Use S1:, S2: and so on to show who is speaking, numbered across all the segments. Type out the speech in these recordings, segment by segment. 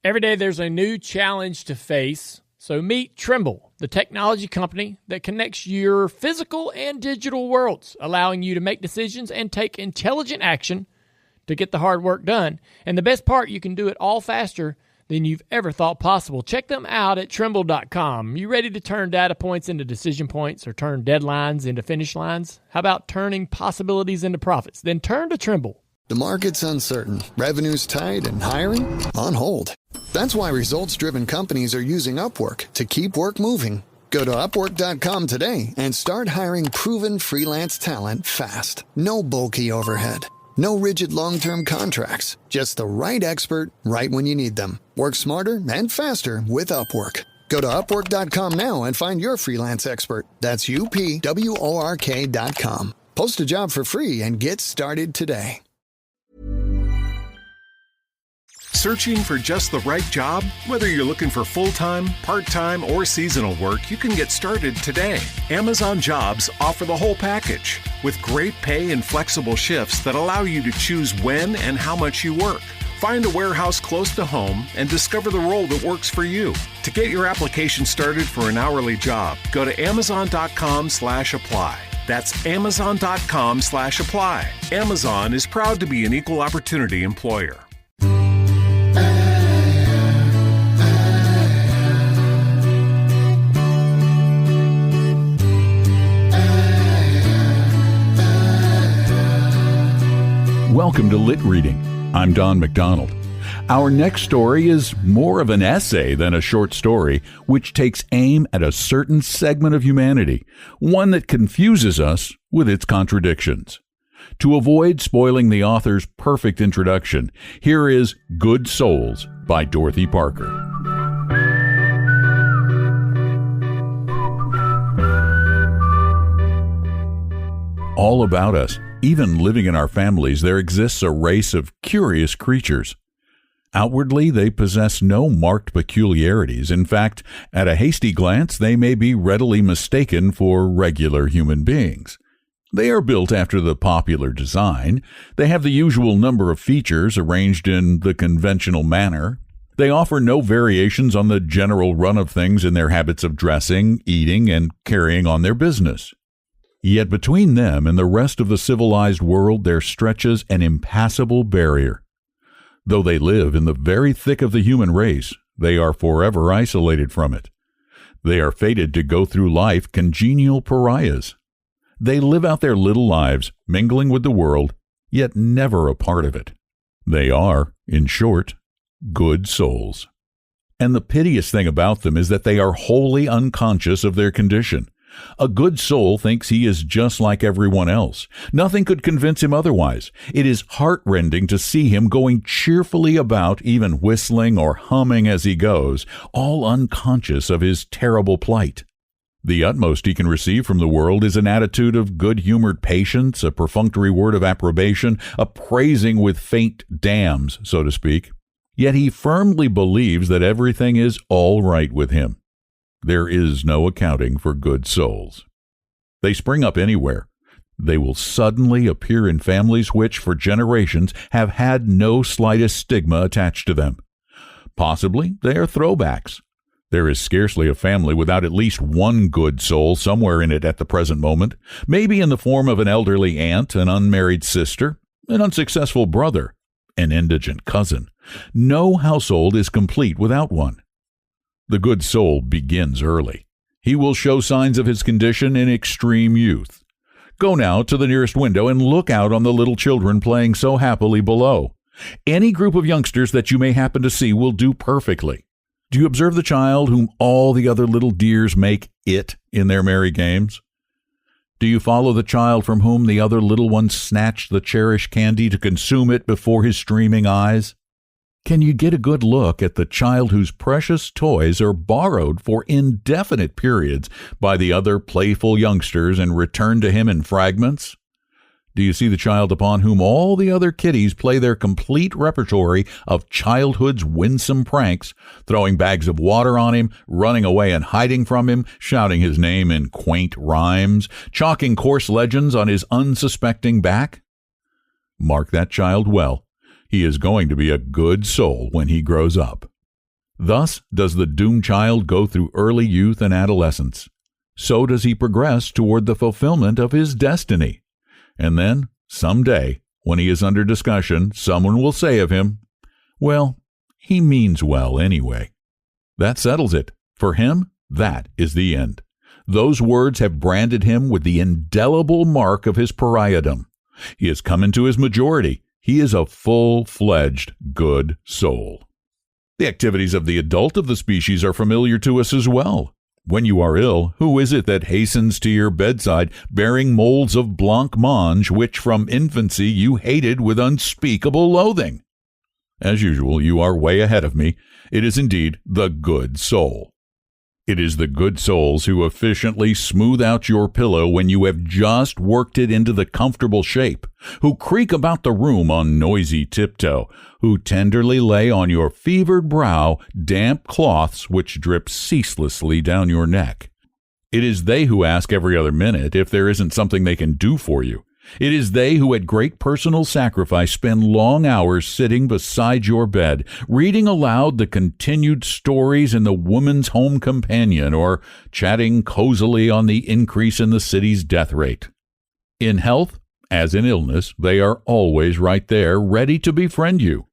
S1: Every day there's a new challenge to face. So meet Trimble, the technology company that connects your physical and digital worlds, allowing you to make decisions and take intelligent action to get the hard work done. And the best part, you can do it all faster than you've ever thought possible. Check them out at Trimble.com. You ready to turn data points into decision points or turn deadlines into finish lines? How about turning possibilities into profits? Then turn to Trimble.
S2: The market's uncertain, revenue's tight, and hiring on hold. That's why results-driven companies are using Upwork to keep work moving. Go to Upwork.com today and start hiring proven freelance talent fast. No bulky overhead. No rigid long-term contracts. Just the right expert right when you need them. Work smarter and faster with Upwork. Go to Upwork.com now and find your freelance expert. That's UPWORK.com. Post a job for free and get started today.
S3: Searching for just the right job? Whether you're looking for full-time, part-time, or seasonal work, you can get started today. Amazon Jobs offer the whole package with great pay and flexible shifts that allow you to choose when and how much you work. Find a warehouse close to home and discover the role that works for you. To get your application started for an hourly job, go to Amazon.com/apply. That's Amazon.com/apply. Amazon is proud to be an equal opportunity employer.
S4: Welcome to LitReading. I'm Don McDonald. Our next story is more of an essay than a short story, which takes aim at a certain segment of humanity, one that confuses us with its contradictions. To avoid spoiling the author's perfect introduction, here is Good Souls by Dorothy Parker. All about us, even living in our families, there exists a race of curious creatures. Outwardly, they possess no marked peculiarities. In fact, at a hasty glance, they may be readily mistaken for regular human beings. They are built after the popular design. They have the usual number of features arranged in the conventional manner. They offer no variations on the general run of things in their habits of dressing, eating, and carrying on their business. Yet between them and the rest of the civilized world there stretches an impassable barrier. Though they live in the very thick of the human race, they are forever isolated from it. They are fated to go through life congenial pariahs. They live out their little lives, mingling with the world, yet never a part of it. They are, in short, good souls. And the piteous thing about them is that they are wholly unconscious of their condition. A good soul thinks he is just like everyone else. Nothing could convince him otherwise. It is heartrending to see him going cheerfully about, even whistling or humming as he goes, all unconscious of his terrible plight. The utmost he can receive from the world is an attitude of good-humored patience, a perfunctory word of approbation, a praising with faint damns, so to speak. Yet he firmly believes that everything is all right with him. There is no accounting for good souls. They spring up anywhere. They will suddenly appear in families which, for generations, have had no slightest stigma attached to them. Possibly they are throwbacks. There is scarcely a family without at least one good soul somewhere in it at the present moment, maybe in the form of an elderly aunt, an unmarried sister, an unsuccessful brother, an indigent cousin. No household is complete without one. The good soul begins early. He will show signs of his condition in extreme youth. Go now to the nearest window and look out on the little children playing so happily below. Any group of youngsters that you may happen to see will do perfectly. Do you observe the child whom all the other little dears make it in their merry games? Do you follow the child from whom the other little ones snatch the cherished candy to consume it before his streaming eyes? Can you get a good look at the child whose precious toys are borrowed for indefinite periods by the other playful youngsters and returned to him in fragments? Do you see the child upon whom all the other kiddies play their complete repertory of childhood's winsome pranks, throwing bags of water on him, running away and hiding from him, shouting his name in quaint rhymes, chalking coarse legends on his unsuspecting back? Mark that child well. He is going to be a good soul when he grows up. Thus does the doomed child go through early youth and adolescence. So does he progress toward the fulfillment of his destiny. And then, someday, when he is under discussion, someone will say of him, "Well, he means well anyway." That settles it. For him, that is the end. Those words have branded him with the indelible mark of his pariahdom. He has come into his majority. He is a full-fledged good soul. The activities of the adult of the species are familiar to us as well. When you are ill, who is it that hastens to your bedside bearing molds of blancmange which from infancy you hated with unspeakable loathing? As usual, you are way ahead of me. It is indeed the good soul. It is the good souls who efficiently smooth out your pillow when you have just worked it into the comfortable shape, who creak about the room on noisy tiptoe, who tenderly lay on your fevered brow damp cloths which drip ceaselessly down your neck. It is they who ask every other minute if there isn't something they can do for you. It is they who at great personal sacrifice spend long hours sitting beside your bed, reading aloud the continued stories in the Woman's Home Companion or chatting cozily on the increase in the city's death rate. In health, as in illness, they are always right there, ready to befriend you.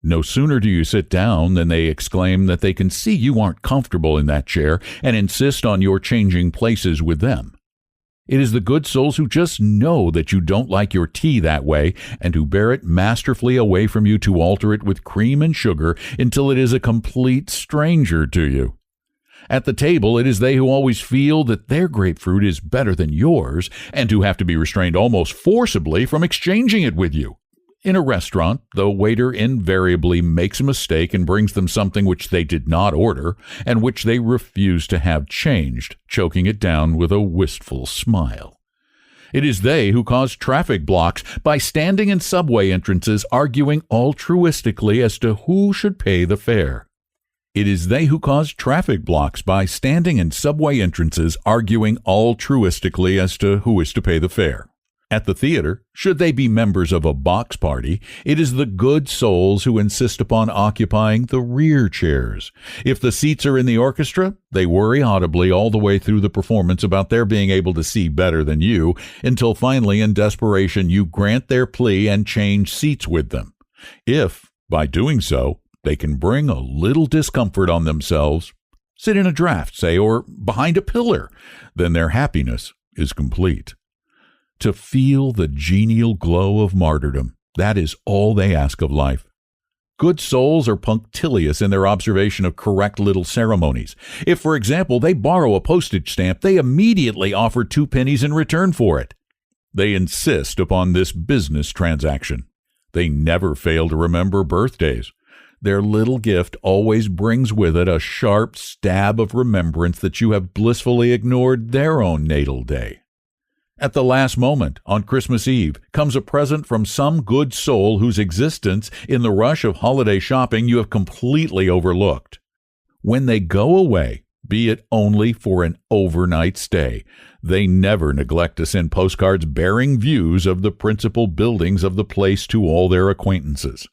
S4: No sooner do you sit down than they exclaim that they can see you aren't comfortable in that chair and insist on your changing places with them. It is the good souls who just know that you don't like your tea that way and who bear it masterfully away from you to alter it with cream and sugar until it is a complete stranger to you. At the table, it is they who always feel that their grapefruit is better than yours and who have to be restrained almost forcibly from exchanging it with you. In a restaurant, the waiter invariably makes a mistake and brings them something which they did not order and which they refuse to have changed, choking it down with a wistful smile. It is they who cause traffic blocks by standing in subway entrances arguing altruistically as to who should pay the fare. It is they who cause traffic blocks by standing in subway entrances arguing altruistically as to who is to pay the fare. At the theater, should they be members of a box party, it is the good souls who insist upon occupying the rear chairs. If the seats are in the orchestra, they worry audibly all the way through the performance about their being able to see better than you, until finally, in desperation, you grant their plea and change seats with them. If, by doing so, they can bring a little discomfort on themselves, sit in a draft, say, or behind a pillar, then their happiness is complete. To feel the genial glow of martyrdom, that is all they ask of life. Good souls are punctilious in their observation of correct little ceremonies. If, for example, they borrow a postage stamp, they immediately offer 2 pennies in return for it. They insist upon this business transaction. They never fail to remember birthdays. Their little gift always brings with it a sharp stab of remembrance that you have blissfully ignored their own natal day. At the last moment, on Christmas Eve, comes a present from some good soul whose existence, in the rush of holiday shopping, you have completely overlooked. When they go away, be it only for an overnight stay, they never neglect to send postcards bearing views of the principal buildings of the place to all their acquaintances.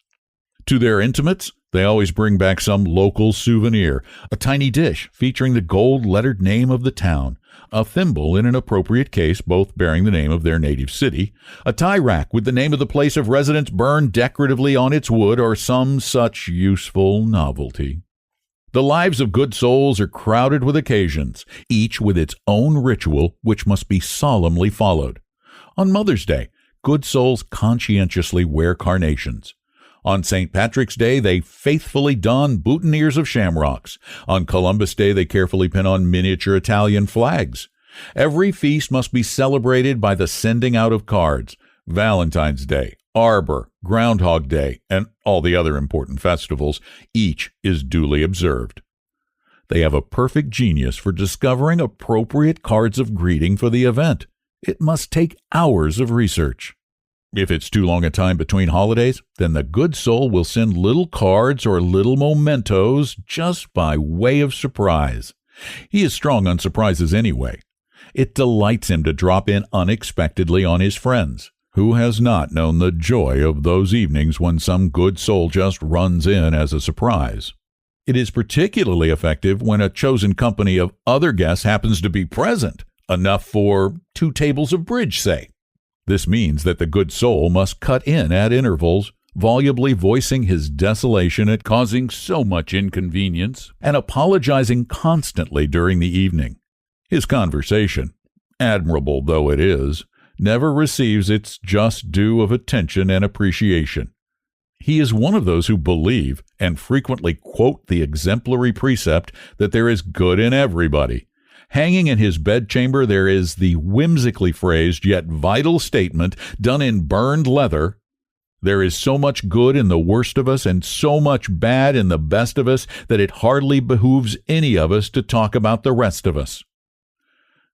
S4: To their intimates, they always bring back some local souvenir, a tiny dish featuring the gold-lettered name of the town, a thimble in an appropriate case, both bearing the name of their native city, a tie rack with the name of the place of residence burned decoratively on its wood, or some such useful novelty. The lives of good souls are crowded with occasions, each with its own ritual which must be solemnly followed. On Mother's Day, good souls conscientiously wear carnations. On St. Patrick's Day, they faithfully don boutonnieres of shamrocks. On Columbus Day, they carefully pin on miniature Italian flags. Every feast must be celebrated by the sending out of cards. Valentine's Day, Arbor, Groundhog Day, and all the other important festivals, each is duly observed. They have a perfect genius for discovering appropriate cards of greeting for the event. It must take hours of research. If it's too long a time between holidays, then the good soul will send little cards or little mementos just by way of surprise. He is strong on surprises anyway. It delights him to drop in unexpectedly on his friends. Who has not known the joy of those evenings when some good soul just runs in as a surprise? It is particularly effective when a chosen company of other guests happens to be present, enough for 2 tables of bridge, say. This means that the good soul must cut in at intervals, volubly voicing his desolation at causing so much inconvenience and apologizing constantly during the evening. His conversation, admirable though it is, never receives its just due of attention and appreciation. He is one of those who believe and frequently quote the exemplary precept that there is good in everybody. Hanging in his bedchamber, there is the whimsically phrased yet vital statement done in burned leather: there is so much good in the worst of us and so much bad in the best of us that it hardly behooves any of us to talk about the rest of us.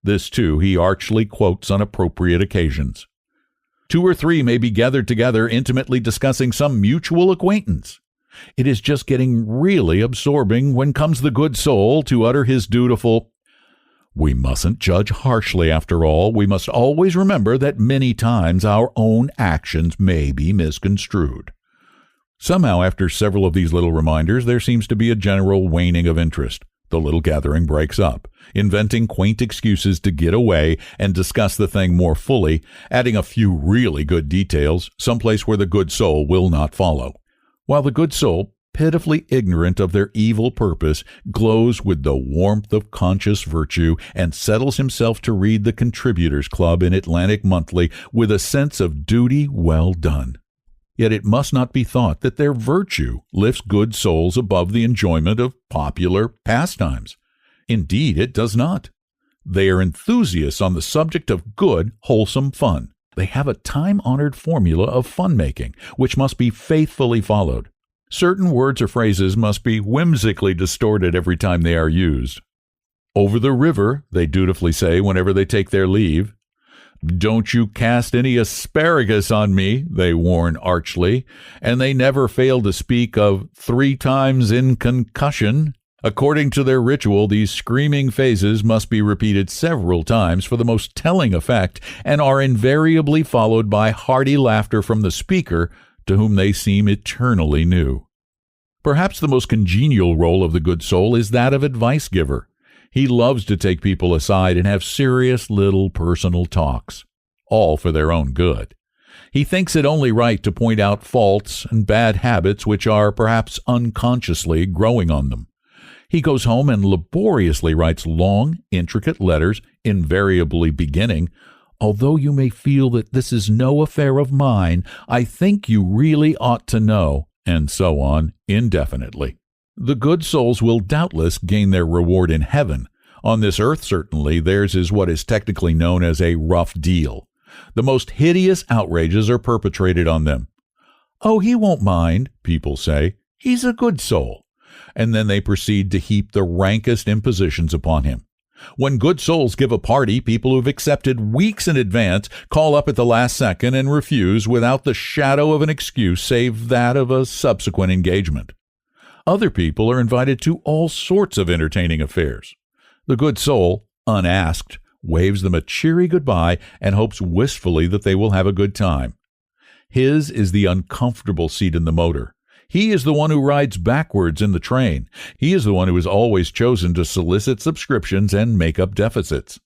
S4: This, too, he archly quotes on appropriate occasions. 2 or 3 may be gathered together intimately discussing some mutual acquaintance. It is just getting really absorbing when comes the good soul to utter his dutiful, "We mustn't judge harshly after all. We must always remember that many times our own actions may be misconstrued." Somehow, after several of these little reminders, there seems to be a general waning of interest. The little gathering breaks up, inventing quaint excuses to get away and discuss the thing more fully, adding a few really good details, someplace where the good soul will not follow. While the good soul, pitifully ignorant of their evil purpose, glows with the warmth of conscious virtue and settles himself to read the Contributors Club in Atlantic Monthly with a sense of duty well done. Yet it must not be thought that their virtue lifts good souls above the enjoyment of popular pastimes. Indeed, it does not. They are enthusiasts on the subject of good, wholesome fun. They have a time-honored formula of fun-making, which must be faithfully followed. Certain words or phrases must be whimsically distorted every time they are used. "Over the river," they dutifully say whenever they take their leave. "Don't you cast any asparagus on me," they warn archly, and they never fail to speak of 3 times in concussion. According to their ritual, these screaming phases must be repeated several times for the most telling effect, and are invariably followed by hearty laughter from the speaker, to whom they seem eternally new. Perhaps the most congenial role of the good soul is that of advice giver. He loves to take people aside and have serious little personal talks, all for their own good. He thinks it only right to point out faults and bad habits which are perhaps unconsciously growing on them. He goes home and laboriously writes long, intricate letters, invariably beginning, "Although you may feel that this is no affair of mine, I think you really ought to know," and so on indefinitely. The good souls will doubtless gain their reward in heaven. On this earth, certainly, theirs is what is technically known as a rough deal. The most hideous outrages are perpetrated on them. "Oh, he won't mind," people say. "He's a good soul." And then they proceed to heap the rankest impositions upon him. When good souls give a party, people who have accepted weeks in advance call up at the last second and refuse without the shadow of an excuse save that of a subsequent engagement. Other people are invited to all sorts of entertaining affairs. The good soul, unasked, waves them a cheery goodbye and hopes wistfully that they will have a good time. His is the uncomfortable seat in the motor. He is the one who rides backwards in the train. He is the one who is always chosen to solicit subscriptions and make up deficits.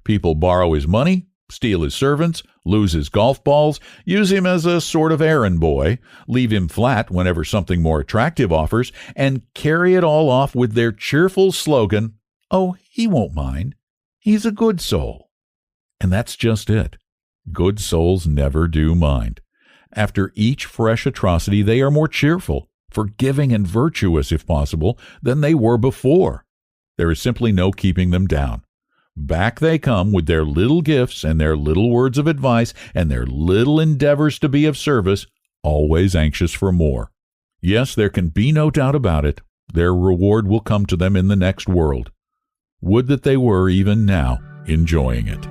S4: People borrow his money, steal his servants, lose his golf balls, use him as a sort of errand boy, leave him flat whenever something more attractive offers, and carry it all off with their cheerful slogan, "Oh, he won't mind. He's a good soul." And that's just it. Good souls never do mind. After each fresh atrocity, they are more cheerful, forgiving and virtuous, if possible, than they were before. There is simply no keeping them down. Back they come with their little gifts and their little words of advice and their little endeavors to be of service, always anxious for more. Yes, there can be no doubt about it. Their reward will come to them in the next world. Would that they were even now enjoying it.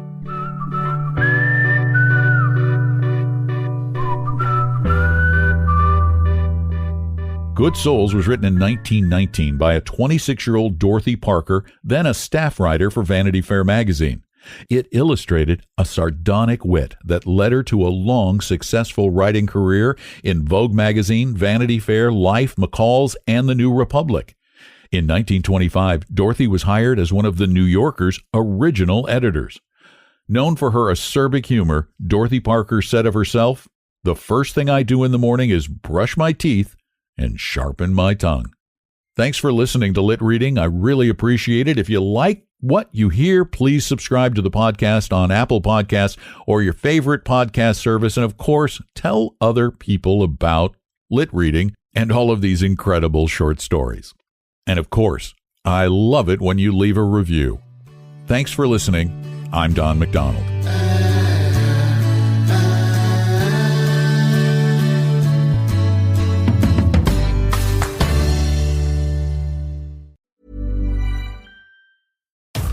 S4: Good Souls was written in 1919 by a 26-year-old Dorothy Parker, then a staff writer for Vanity Fair magazine. It illustrated a sardonic wit that led her to a long, successful writing career in Vogue magazine, Vanity Fair, Life, McCall's, and The New Republic. In 1925, Dorothy was hired as one of the New Yorker's original editors. Known for her acerbic humor, Dorothy Parker said of herself, "The first thing I do in the morning is brush my teeth and sharpen my tongue." Thanks for listening to Lit Reading. I really appreciate it. If you like what you hear, please subscribe to the podcast on Apple Podcasts or your favorite podcast service. And of course, tell other people about Lit Reading and all of these incredible short stories. And of course, I love it when you leave a review. Thanks for listening. I'm Don McDonald.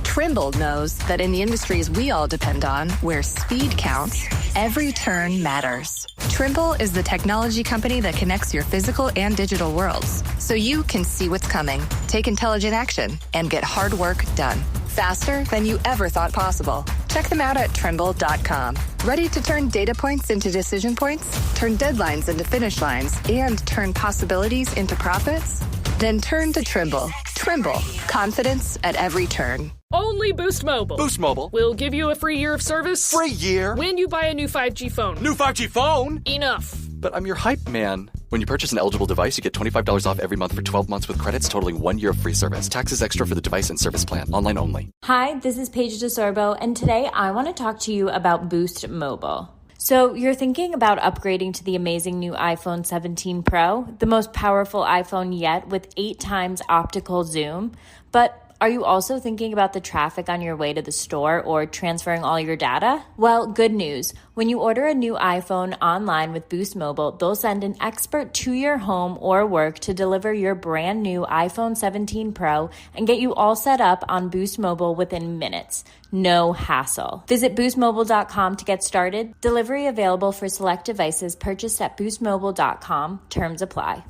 S5: Trimble knows that in the industries we all depend on, where speed counts, every turn matters. Trimble is the technology company that connects your physical and digital worlds, so you can see what's coming, take intelligent action, and get hard work done faster than you ever thought possible. Check them out at Trimble.com. Ready to turn data points into decision points? Turn deadlines into finish lines? And turn possibilities into profits? Then turn to Trimble. Trimble. Confidence at every turn.
S6: Only Boost Mobile.
S7: Boost Mobile
S6: We'll give you a free year of service.
S7: Free year?
S6: When you buy a new 5G phone.
S7: New 5G phone?
S6: Enough.
S7: But I'm your hype man. When you purchase an eligible device, you get $25 off every month for 12 months with credits totaling 1 year of free service. Taxes extra for the device and service plan. Online only.
S8: Hi, this is Paige DeSorbo, and today I want to talk to you about Boost Mobile. So you're thinking about upgrading to the amazing new iPhone 17 Pro, the most powerful iPhone yet with 8 times optical zoom, but are you also thinking about the traffic on your way to the store or transferring all your data? Well, good news. When you order a new iPhone online with Boost Mobile, they'll send an expert to your home or work to deliver your brand new iPhone 17 Pro and get you all set up on Boost Mobile within minutes. No hassle. Visit boostmobile.com to get started. Delivery available for select devices purchased at boostmobile.com. Terms apply.